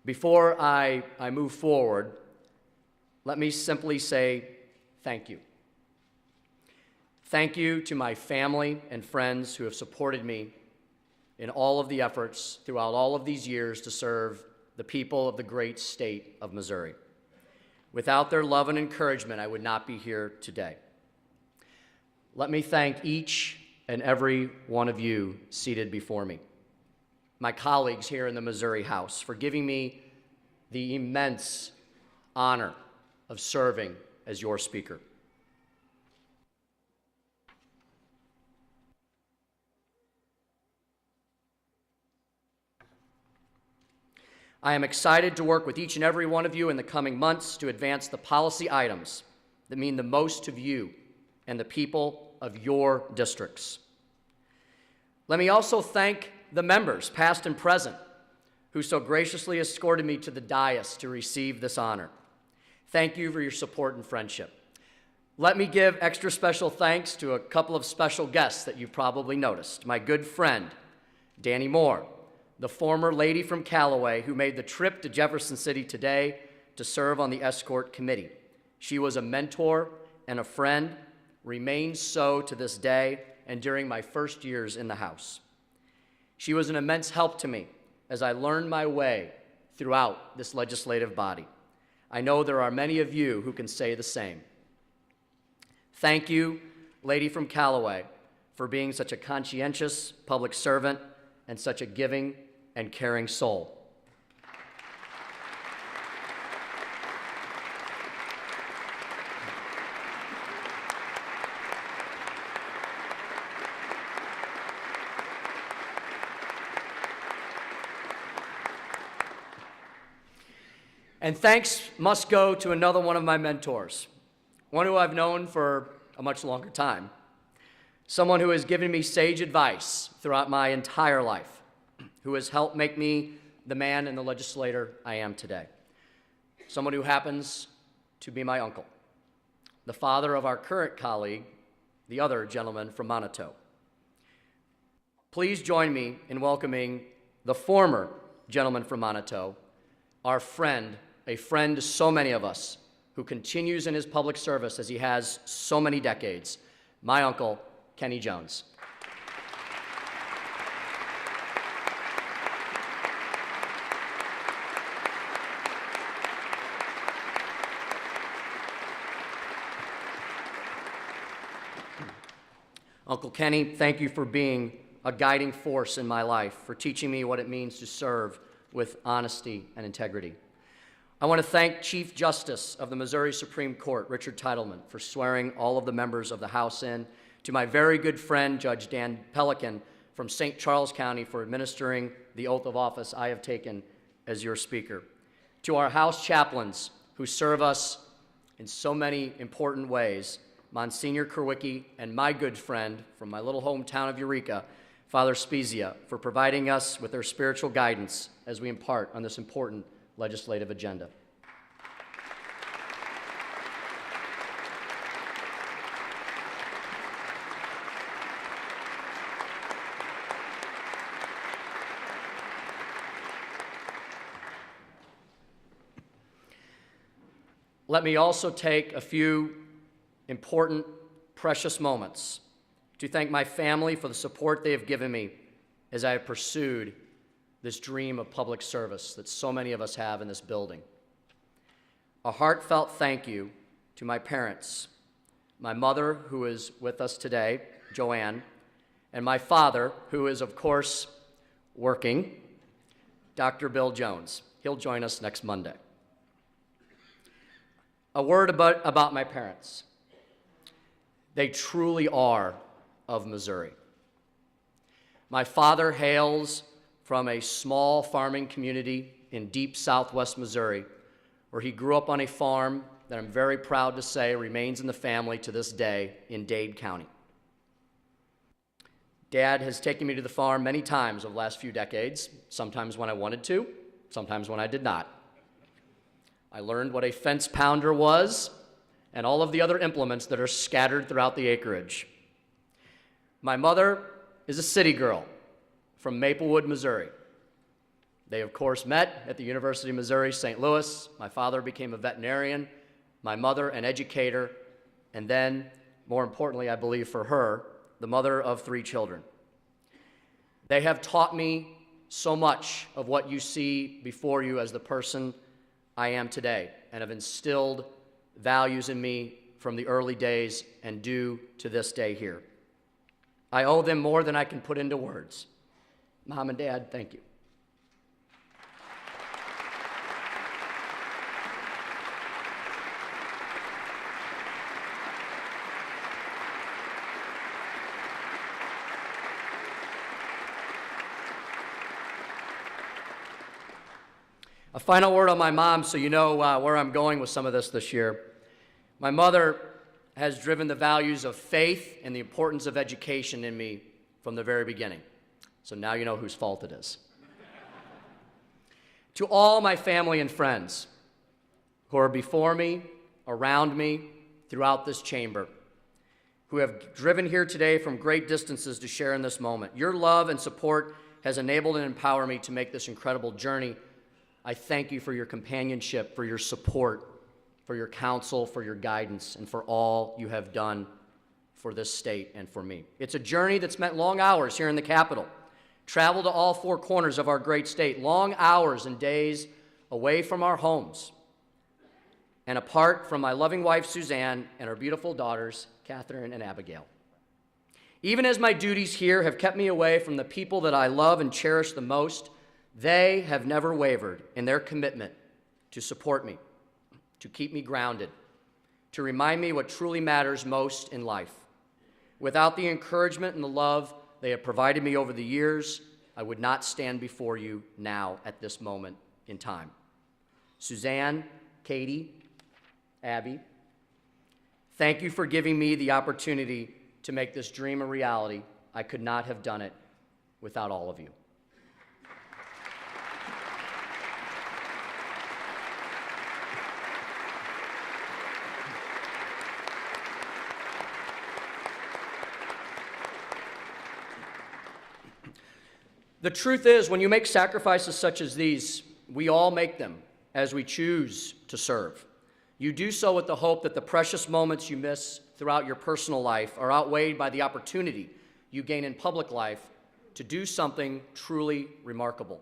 Before I move forward, let me simply say thank you. Thank you to my family and friends who have supported me in all of the efforts throughout all of these years to serve the people of the great state of Missouri. Without their love and encouragement, I would not be here today. Let me thank each and every one of you seated before me, my colleagues here in the Missouri House, for giving me the immense honor of serving as your speaker. I am excited to work with each and every one of you in the coming months to advance the policy items that mean the most to you and the people of your districts. Let me also thank the members, past and present, who so graciously escorted me to the dais to receive this honor. Thank you for your support and friendship. Let me give extra special thanks to a couple of special guests that you've probably noticed. My good friend, Danny Moore, the former lady from Callaway who made the trip to Jefferson City today to serve on the escort committee. She was a mentor and a friend, remains so to this day and during my first years in the House. She was an immense help to me as I learned my way throughout this legislative body. I know there are many of you who can say the same. Thank you, lady from Callaway, for being such a conscientious public servant and such a giving and caring soul. And thanks must go to another one of my mentors, one who I've known for a much longer time, someone who has given me sage advice throughout my entire life, who has helped make me the man and the legislator I am today, someone who happens to be my uncle, the father of our current colleague, the other gentleman from Moniteau. Please join me in welcoming the former gentleman from Moniteau, our friend, a friend to so many of us, who continues in his public service as he has so many decades, my uncle, Kenny Jones. Uncle Kenny, thank you for being a guiding force in my life, for teaching me what it means to serve with honesty and integrity. I want to thank Chief Justice of the Missouri Supreme Court, Richard Teitelman, for swearing all of the members of the House in, to my very good friend, Judge Dan Pelican from St. Charles County, for administering the oath of office I have taken as your speaker, to our House chaplains who serve us in so many important ways, Monsignor Kerwicki and my good friend from my little hometown of Eureka, Father Spezia, for providing us with their spiritual guidance as we impart on this important legislative agenda. Let me also take a few important, precious moments to thank my family for the support they have given me as I have pursued this dream of public service that so many of us have in this building. A heartfelt thank you to my parents, my mother, who is with us today, Joanne, and my father, who is, of course, working, Dr. Bill Jones. He'll join us next Monday. A word about my parents. They truly are of Missouri. My father hails from a small farming community in deep southwest Missouri, where he grew up on a farm that I'm very proud to say remains in the family to this day in Dade County. Dad has taken me to the farm many times over the last few decades, sometimes when I wanted to, sometimes when I did not. I learned what a fence pounder was and all of the other implements that are scattered throughout the acreage. My mother is a city girl from Maplewood, Missouri. They, of course, met at the University of Missouri, St. Louis. My father became a veterinarian, my mother an educator, and then, more importantly, I believe for her, the mother of 3 children. They have taught me so much of what you see before you as the person I am today, and have instilled values in me from the early days and do to this day here. I owe them more than I can put into words. Mom and Dad, thank you. A final word on my mom, so you know where I'm going with some of this year. My mother has driven the values of faith and the importance of education in me from the very beginning. So now you know whose fault it is. To all my family and friends who are before me, around me, throughout this chamber, who have driven here today from great distances to share in this moment, your love and support has enabled and empowered me to make this incredible journey. I thank you for your companionship, for your support, for your counsel, for your guidance, and for all you have done for this state and for me. It's a journey that's meant long hours here in the Capitol. Travel to all 4 corners of our great state, long hours and days away from our homes and apart from my loving wife, Suzanne, and our beautiful daughters, Catherine and Abigail. Even as my duties here have kept me away from the people that I love and cherish the most, they have never wavered in their commitment to support me, to keep me grounded, to remind me what truly matters most in life. Without the encouragement and the love they have provided me over the years, I would not stand before you now at this moment in time. Suzanne, Katie, Abby, thank you for giving me the opportunity to make this dream a reality. I could not have done it without all of you. The truth is, when you make sacrifices such as these, we all make them as we choose to serve. You do so with the hope that the precious moments you miss throughout your personal life are outweighed by the opportunity you gain in public life to do something truly remarkable.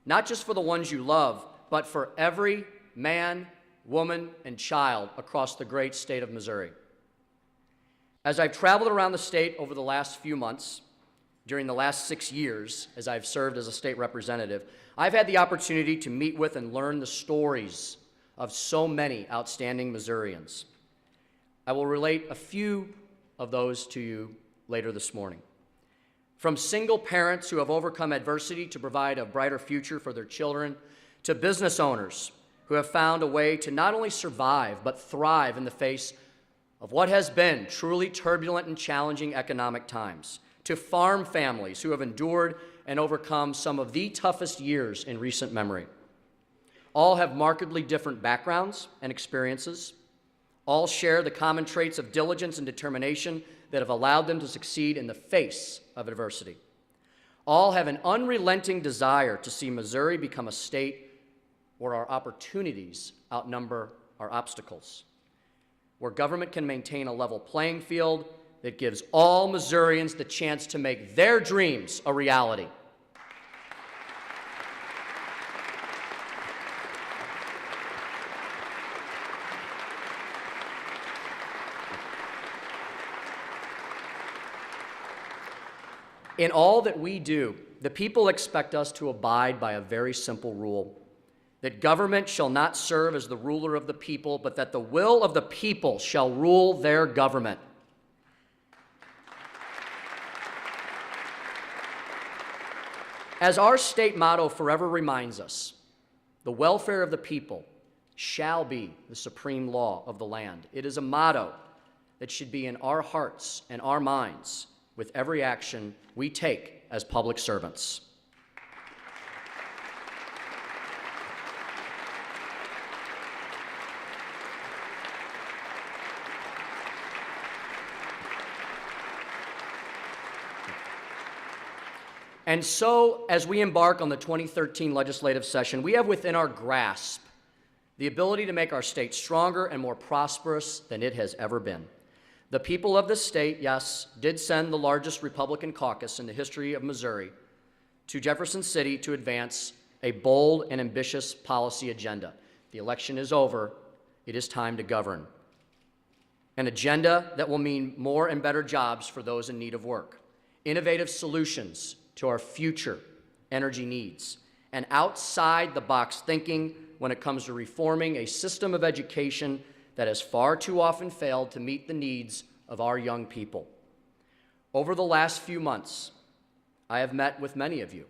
Not just for the ones you love, but for every man, woman, and child across the great state of Missouri. As I've traveled around the state over the last few months, during the last 6 years, as I've served as a state representative, I've had the opportunity to meet with and learn the stories of so many outstanding Missourians. I will relate a few of those to you later this morning. From single parents who have overcome adversity to provide a brighter future for their children, to business owners who have found a way to not only survive, but thrive in the face of what has been truly turbulent and challenging economic times, to farm families who have endured and overcome some of the toughest years in recent memory. All have markedly different backgrounds and experiences. All share the common traits of diligence and determination that have allowed them to succeed in the face of adversity. All have an unrelenting desire to see Missouri become a state where our opportunities outnumber our obstacles, where government can maintain a level playing field that gives all Missourians the chance to make their dreams a reality. In all that we do, the people expect us to abide by a very simple rule: that government shall not serve as the ruler of the people, but that the will of the people shall rule their government. As our state motto forever reminds us, the welfare of the people shall be the supreme law of the land. It is a motto that should be in our hearts and our minds with every action we take as public servants. And so, as we embark on the 2013 legislative session, we have within our grasp the ability to make our state stronger and more prosperous than it has ever been. The people of this state, yes, did send the largest Republican caucus in the history of Missouri to Jefferson City to advance a bold and ambitious policy agenda. The election is over. It is time to govern. An agenda that will mean more and better jobs for those in need of work, innovative solutions to our future energy needs, and outside-the-box thinking when it comes to reforming a system of education that has far too often failed to meet the needs of our young people. Over the last few months, I have met with many of you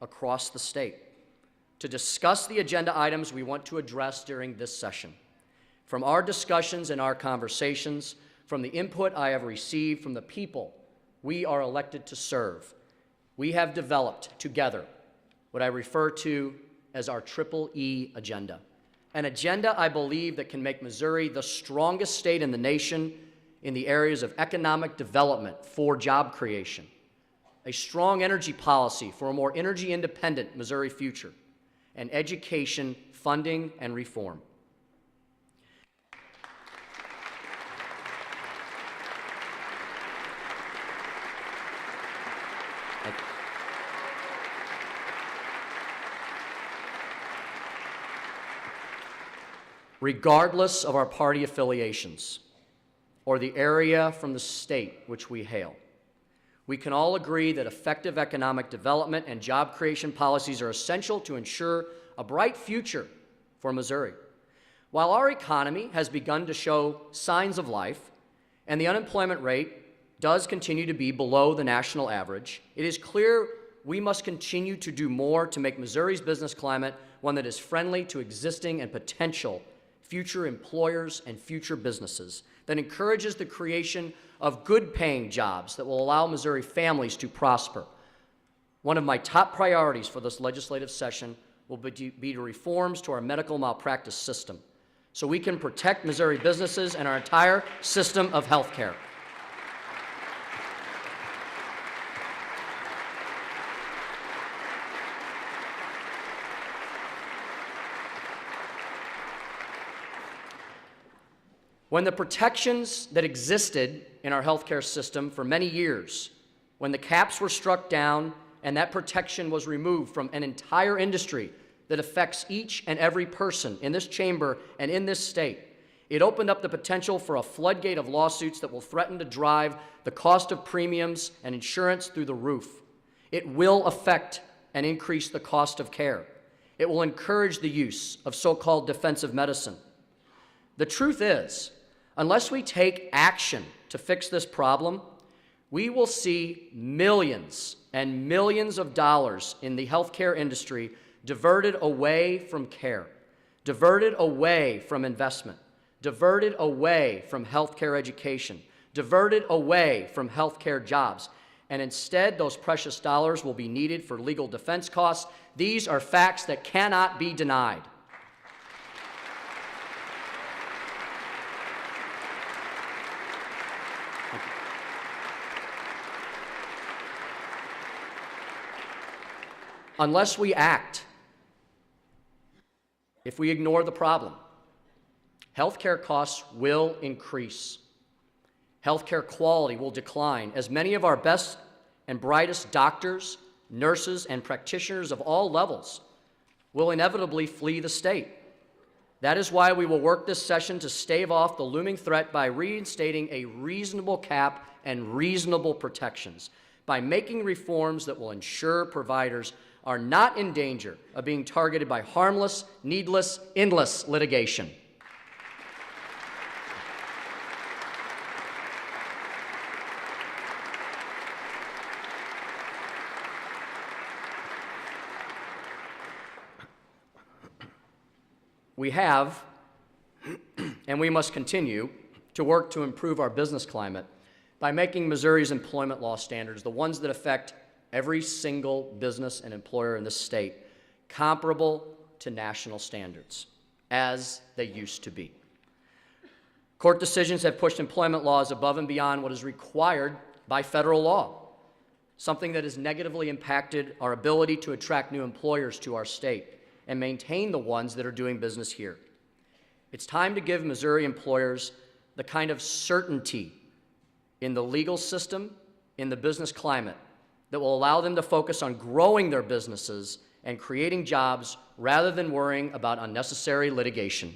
across the state to discuss the agenda items we want to address during this session. From our discussions and our conversations, from the input I have received from the people we are elected to serve, we have developed together what I refer to as our Triple E agenda. An agenda, I believe, that can make Missouri the strongest state in the nation in the areas of economic development for job creation, a strong energy policy for a more energy-independent Missouri future, and education, funding, and reform. Regardless of our party affiliations or the area from the state which we hail, we can all agree that effective economic development and job creation policies are essential to ensure a bright future for Missouri. While our economy has begun to show signs of life and the unemployment rate does continue to be below the national average, it is clear we must continue to do more to make Missouri's business climate one that is friendly to existing and potential future employers and future businesses, that encourages the creation of good-paying jobs that will allow Missouri families to prosper. One of my top priorities for this legislative session will be reforms to our medical malpractice system so we can protect Missouri businesses and our entire system of health care. When the protections that existed in our healthcare system for many years, when the caps were struck down and that protection was removed from an entire industry that affects each and every person in this chamber and in this state, it opened up the potential for a floodgate of lawsuits that will threaten to drive the cost of premiums and insurance through the roof. It will affect and increase the cost of care. It will encourage the use of so-called defensive medicine. The truth is, unless we take action to fix this problem, we will see millions and millions of dollars in the healthcare industry diverted away from care, diverted away from investment, diverted away from healthcare education, diverted away from healthcare jobs. And instead, those precious dollars will be needed for legal defense costs. These are facts that cannot be denied. Unless we act, if we ignore the problem, healthcare costs will increase. Healthcare quality will decline as many of our best and brightest doctors, nurses, and practitioners of all levels will inevitably flee the state. That is why we will work this session to stave off the looming threat by reinstating a reasonable cap and reasonable protections, by making reforms that will ensure providers are not in danger of being targeted by harmless, needless, endless litigation. We have, and we must continue, to work to improve our business climate by making Missouri's employment law standards, the ones that affect every single business and employer in this state, comparable to national standards, as they used to be. Court decisions have pushed employment laws above and beyond what is required by federal law. something that has negatively impacted our ability to attract new employers to our state and maintain the ones that are doing business here. It's time to give Missouri employers the kind of certainty in the legal system, in the business climate, that will allow them to focus on growing their businesses and creating jobs rather than worrying about unnecessary litigation.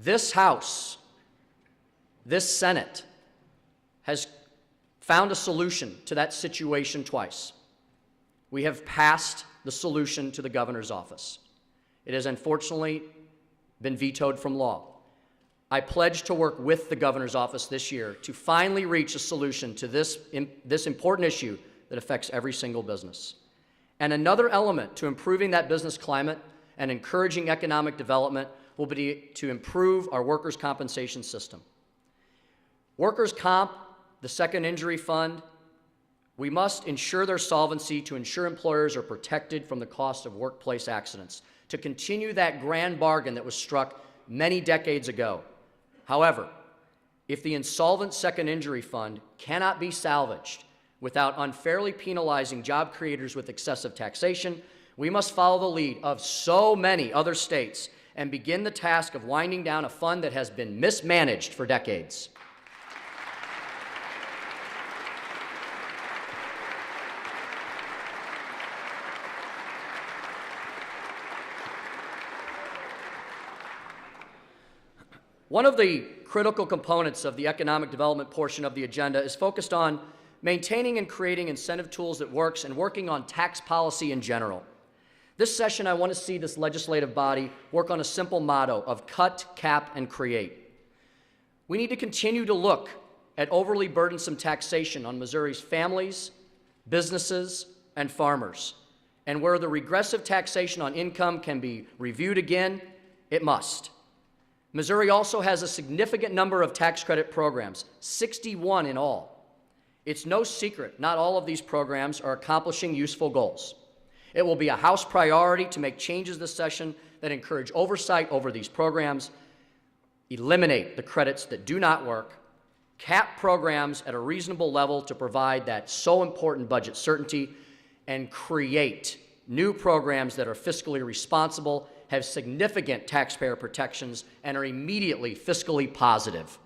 This House, this Senate, has found a solution to that situation twice. We have passed the solution to the governor's office. It has unfortunately been vetoed from law. I pledge to work with the governor's office this year to finally reach a solution to this important issue that affects every single business. And another element to improving that business climate and encouraging economic development will be to improve our workers' compensation system. Workers' comp, the second injury fund, we must ensure their solvency to ensure employers are protected from the cost of workplace accidents, to continue that grand bargain that was struck many decades ago. However, if the insolvent second injury fund cannot be salvaged without unfairly penalizing job creators with excessive taxation, we must follow the lead of so many other states and begin the task of winding down a fund that has been mismanaged for decades. One of the critical components of the economic development portion of the agenda is focused on maintaining and creating incentive tools that works and working on tax policy in general. This session, I want to see this legislative body work on a simple motto of cut, cap, and create. We need to continue to look at overly burdensome taxation on Missouri's families, businesses, and farmers. And where the regressive taxation on income can be reviewed again, it must. Missouri also has a significant number of tax credit programs, 61 in all. It's no secret not all of these programs are accomplishing useful goals. It will be a House priority to make changes this session that encourage oversight over these programs, eliminate the credits that do not work, cap programs at a reasonable level to provide that so important budget certainty, and create new programs that are fiscally responsible, have significant taxpayer protections, and are immediately fiscally positive.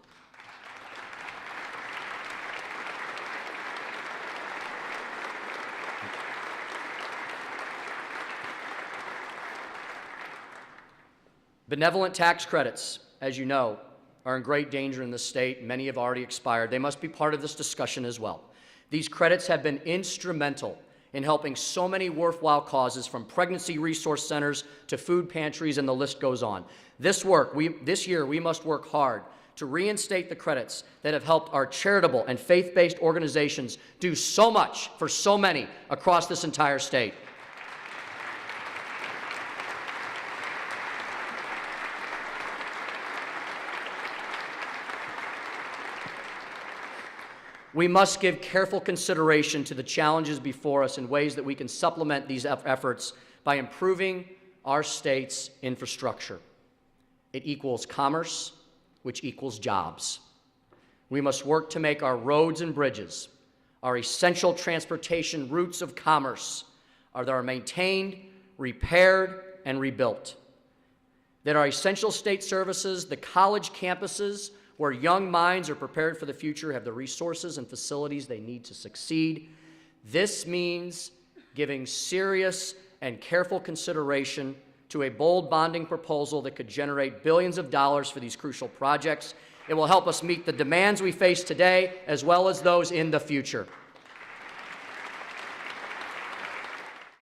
Benevolent tax credits, as you know, are in great danger in this state. Many have already expired. They must be part of this discussion as well. These credits have been instrumental in helping so many worthwhile causes, from pregnancy resource centers to food pantries, and the list goes on. This year, we must work hard to reinstate the credits that have helped our charitable and faith-based organizations do so much for so many across this entire state. We must give careful consideration to the challenges before us in ways that we can supplement these efforts by improving our state's infrastructure. It equals commerce, which equals jobs. We must work to make our roads and bridges, our essential transportation routes of commerce, that are maintained, repaired, and rebuilt. That our essential state services, the college campuses, where young minds are prepared for the future, have the resources and facilities they need to succeed. This means giving serious and careful consideration to a bold bonding proposal that could generate billions of dollars for these crucial projects. It will help us meet the demands we face today as well as those in the future.